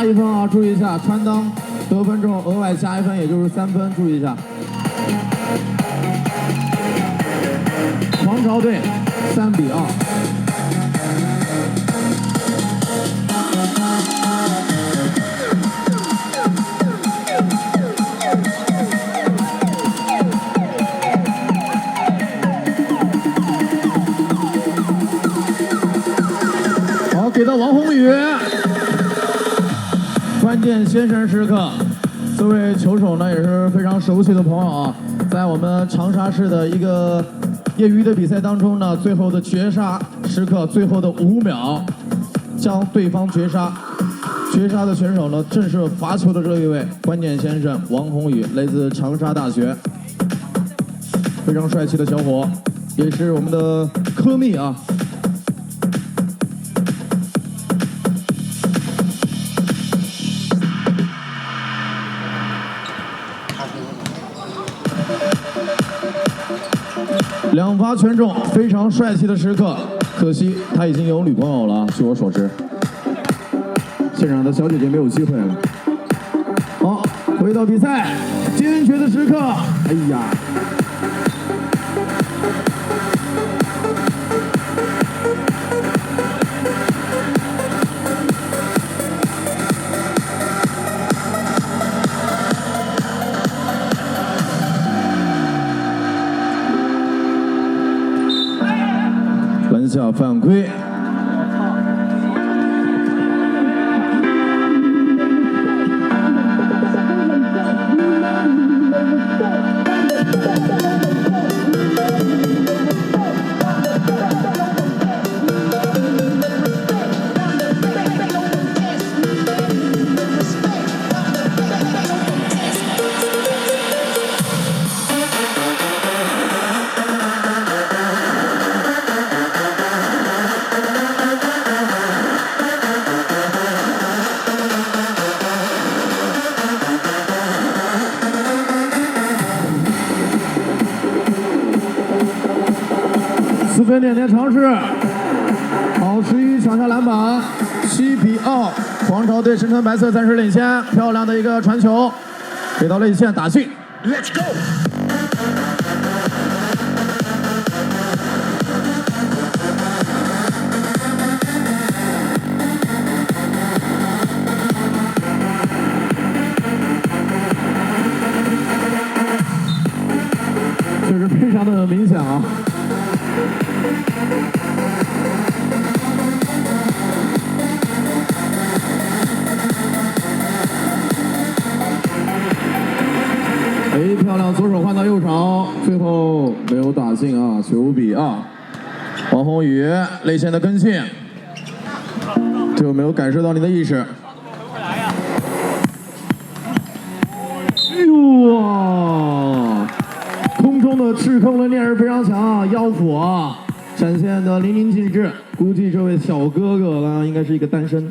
加1分啊，注意一下，穿裆得分之后额外加1分，也就是3分，注意一下。黄巢队3比2。好，给到王宏宇。关键先生时刻，这位球手呢也是非常熟悉的朋友啊，在我们长沙市的一个业余的比赛当中呢，最后的绝杀时刻，最后的5秒将对方绝杀。绝杀的选手呢，正是罚球的这一位关键先生王宏宇，来自长沙大学，非常帅气的小伙，也是我们的科密啊。2罚全中，非常帅气的时刻。可惜他已经有女朋友了，据我所知。现场的小姐姐没有机会了。好，回到比赛，坚决的时刻。哎呀！篮下犯规。4分点尝试，好11抢下篮板，7比2，黄巢队身穿白色暂时领先，漂亮的一个传球，给到内线打进 ，Let's go。确实非常的明显啊。漂亮，左手换到右手，最后没有打进啊，9比2。王宏宇内线的跟进，这个没有感受到你的意识。哇！空中的制空能力是非常强啊，腰腹啊展现的淋漓尽致。估计这位小哥哥呢，应该是一个单身。